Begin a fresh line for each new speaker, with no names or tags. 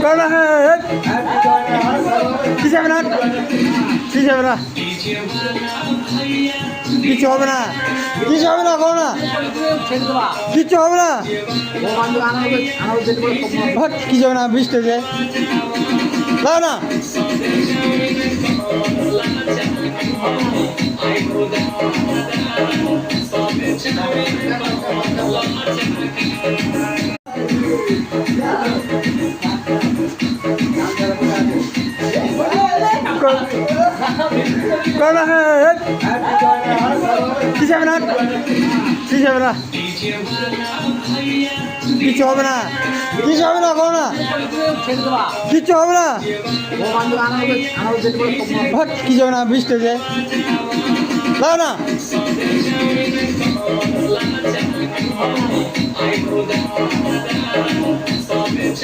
corona কি যাবে না কি যাবে না কিছু হবে না কিছু হবে না করোনা কিচ্ছু হবে না কি যাবে না বৃষ্টি যায় না না করোনা কি যাবে না কি যাবে না কিছু হবে না কিছু হবে না করোনা কিচ্ছু হবে না কি যাবে না বৃষ্টি যায় না না
Stop it,